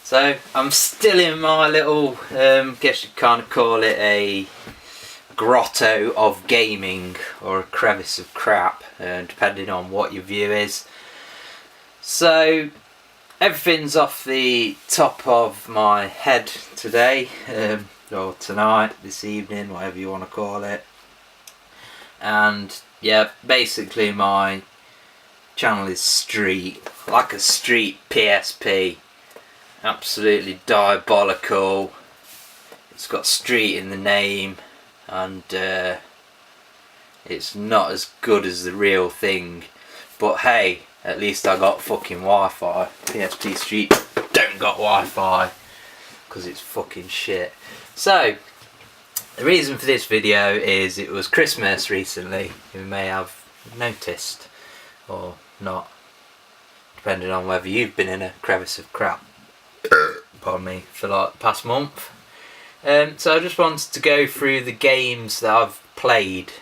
So I'm still in my little, guess you'd kind of call it a grotto of gaming or a crevice of crap, depending on what your view is. So everything's off the top of my head today, or tonight, this evening, whatever you want to call it. And yeah, basically my channel is Street, like a Street PSP. Absolutely diabolical. It's got Street in the name, and it's not as good as the real thing. But hey, at least I got fucking Wi-Fi. PSP Street don't got Wi-Fi because it's fucking shit. So the reason for this video is it was Christmas recently. You may have noticed or not, depending on whether you've been in a crevice of crap, pardon me, for like the past month. So I just wanted to go through the games that I've played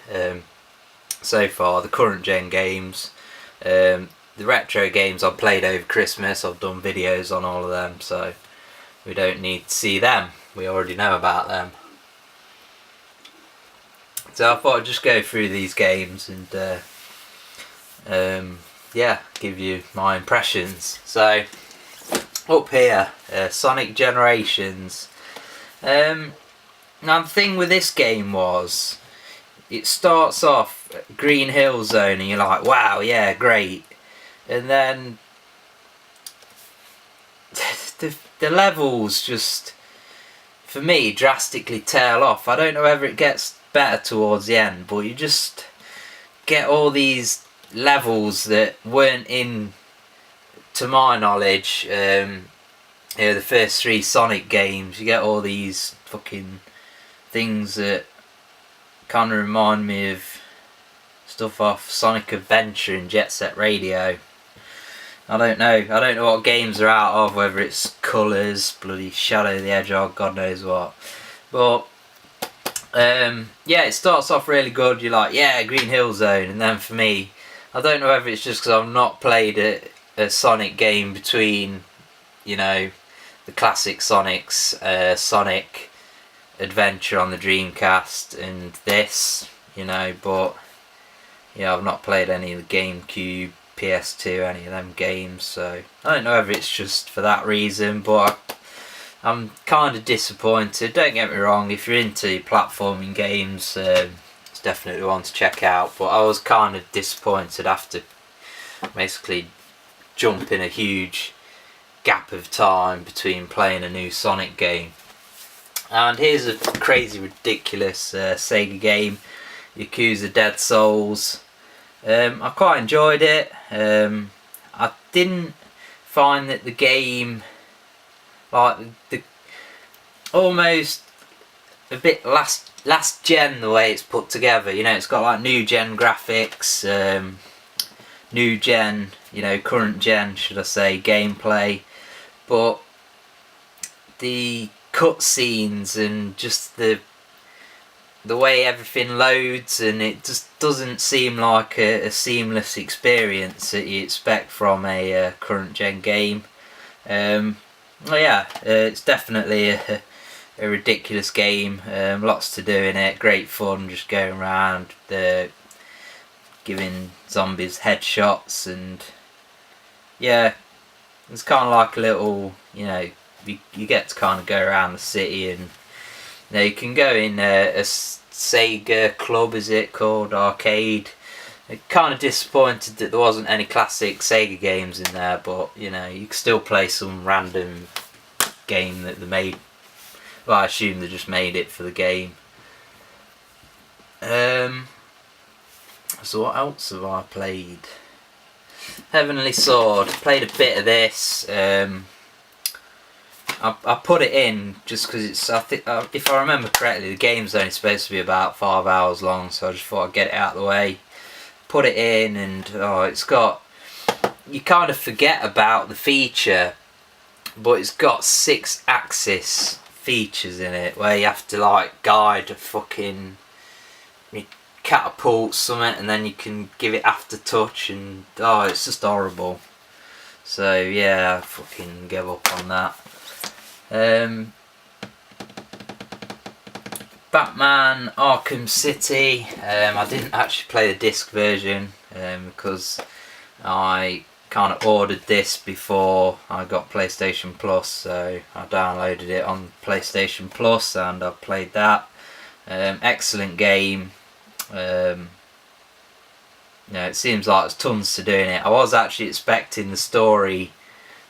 so far, the current gen games, the retro games I've played over Christmas. I've done videos on all of them, so we don't need to see them, we already know about them. So I thought I'd just go through these games and yeah, give you my impressions. So up here, Sonic Generations. Now the thing with this game was, it starts off Green Hill Zone and you're like, wow, yeah, great. And then the levels just, for me, drastically tail off. I don't know whether it gets better towards the end, but you just get all these levels that weren't in, to my knowledge, the first three Sonic games. You get all these fucking things that kind of remind me of stuff off Sonic Adventure and Jet Set Radio. I don't know what games are out of, whether it's Colours, bloody Shadow the Hedgehog, God knows what. But yeah, it starts off really good. You're like, yeah, Green Hill Zone. And then for me, I don't know whether it's just because I've not played a Sonic game between, you know, the classic Sonics, Sonic Adventure on the Dreamcast and this, you know, but yeah, I've not played any of the GameCube, PS2, any of them games, so I don't know whether it's just for that reason, but I'm kind of disappointed. Don't get me wrong, if you're into platforming games, it's definitely one to check out, but I was kind of disappointed after basically jumping a huge gap of time between playing a new Sonic game. And here's a crazy, ridiculous Sega game, Yakuza Dead Souls. I quite enjoyed it. I didn't find that the game, like the almost a bit last gen the way it's put together. You know, it's got like new gen graphics, new gen, you know, current gen, should I say, gameplay, but the cutscenes and just the way everything loads, and it just doesn't seem like a seamless experience that you expect from a current gen game. Well, yeah, it's definitely a ridiculous game. Lots to do in it, great fun, just going around giving zombies headshots, and yeah, it's kind of like a little, you know, you get to kind of go around the city, and you know, you can go in a Sega club, is it called, arcade. I'm kind of disappointed that there wasn't any classic Sega games in there, but you know, you can still play some random game that they made. Well, I assume they just made it for the game. So what else have I played? Heavenly Sword, played a bit of this. I put it in just because it's, I think, if I remember correctly, the game's only supposed to be about 5 hours long, so I just thought I'd get it out of the way. Put it in, and oh, it's got, you kind of forget about the feature, but it's got 6-axis features in it where you have to like guide a fucking catapult something, and then you can give it aftertouch, and oh, it's just horrible. So yeah, I fucking give up on that. Batman Arkham City, I didn't actually play the disc version because I kind of ordered this before I got PlayStation Plus, so I downloaded it on PlayStation Plus and I've played that. Excellent game. It seems like there's tons to do in it. I was actually expecting the story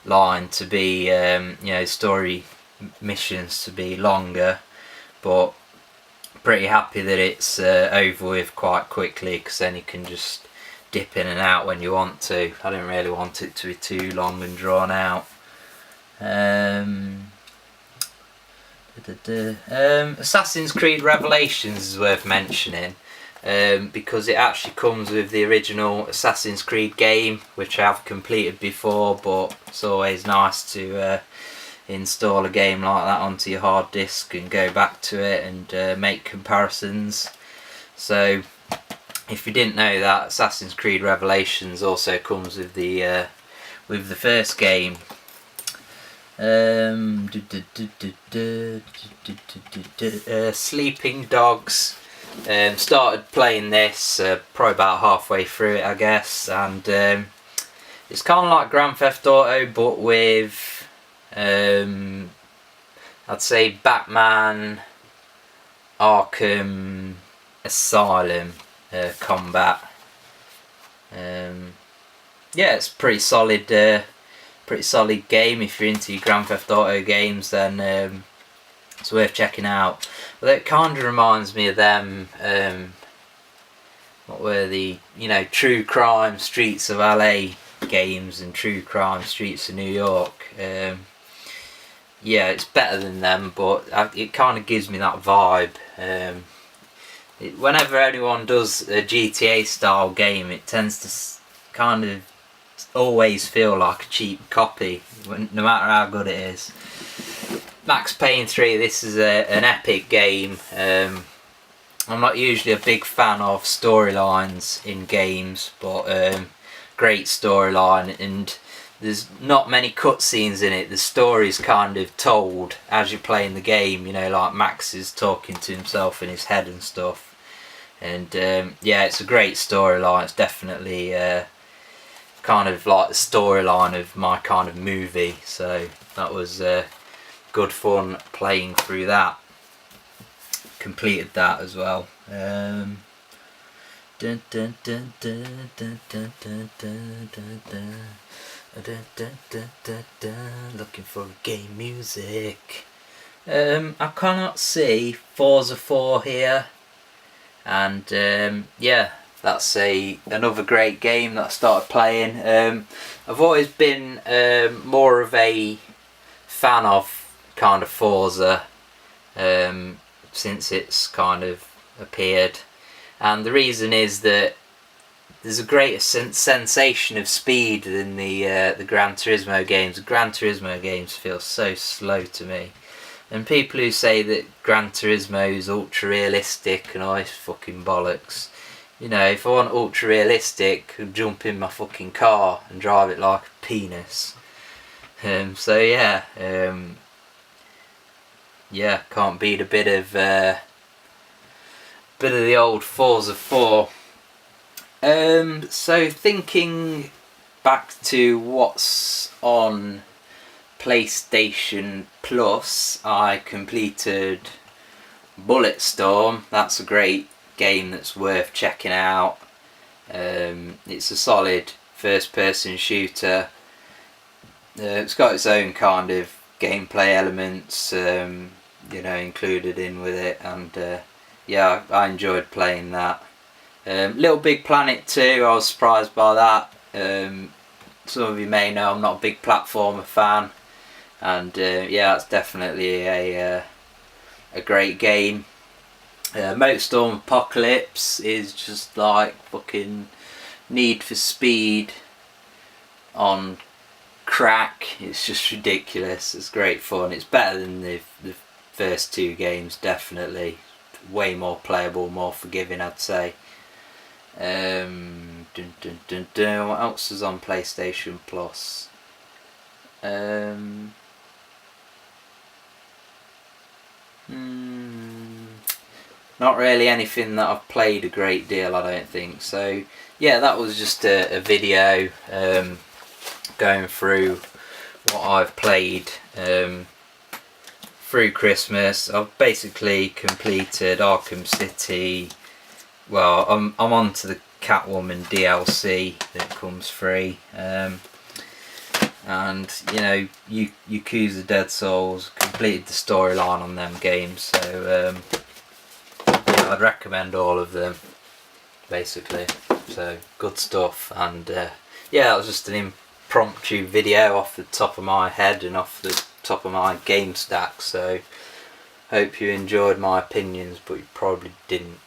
line to be, story missions to be longer, but pretty happy that it's over with quite quickly, because then you can just dip in and out when you want to. I didn't really want it to be too long and drawn out. Assassin's Creed Revelations is worth mentioning, because it actually comes with the original Assassin's Creed game, which I've completed before, but it's always nice to install a game like that onto your hard disk and go back to it and make comparisons. So if you didn't know that, Assassin's Creed Revelations also comes with the first game. Sleeping Dogs. Started playing this probably about halfway through it, I guess, and it's kind of like Grand Theft Auto, but with I'd say Batman Arkham Asylum combat. It's pretty solid game. If you're into your Grand Theft Auto games, then it's worth checking out. Although it kind of reminds me of them, what were the, True Crime Streets of LA games and True Crime Streets of New York. It's better than them, but it kind of gives me that vibe. Whenever anyone does a GTA style game, it tends to kind of always feel like a cheap copy, no matter how good it is. Max Payne 3, this is an epic game. I'm not usually a big fan of storylines in games, but great storyline, and there's not many cutscenes in it. The story's kind of told as you're playing the game, like Max is talking to himself in his head and stuff. And it's a great storyline. It's definitely kind of like the storyline of my kind of movie, so that was good fun playing through that. Completed that as well. Looking for game music. I cannot see Forza 4 here, and that's another great game that I started playing. I've always been more of a fan of kind of Forza since it's kind of appeared, and the reason is that there's a greater sensation of speed than the Gran Turismo games. The Gran Turismo games feel so slow to me, and people who say that Gran Turismo is ultra realistic and all this fucking bollocks. If I want ultra realistic, I'd jump in my fucking car and drive it like a penis. Can't beat a bit of the old Forza 4. So thinking back to what's on PlayStation Plus, I completed Bulletstorm. That's a great game that's worth checking out. It's a solid first-person shooter. It's got its own kind of gameplay elements, included in with it, and I enjoyed playing that. Little Big Planet 2, I was surprised by that. Some of you may know I'm not a big platformer fan, and it's definitely a great game. Motorstorm Apocalypse is just like fucking Need for Speed on crack. It's just ridiculous. It's great fun. It's better than the first two games, definitely. Way more playable, more forgiving, I'd say. What else is on PlayStation Plus? not really anything that I've played a great deal, I don't think. So yeah, that was just a video going through what I've played through Christmas. I've basically completed Arkham City. Well, I'm on to the Catwoman DLC that comes free, and you know, Yakuza Dead Souls, completed the storyline on them games. So yeah, I'd recommend all of them basically. So good stuff, and yeah, that was just an impromptu video off the top of my head and off the top of my game stack. So hope you enjoyed my opinions, but you probably didn't.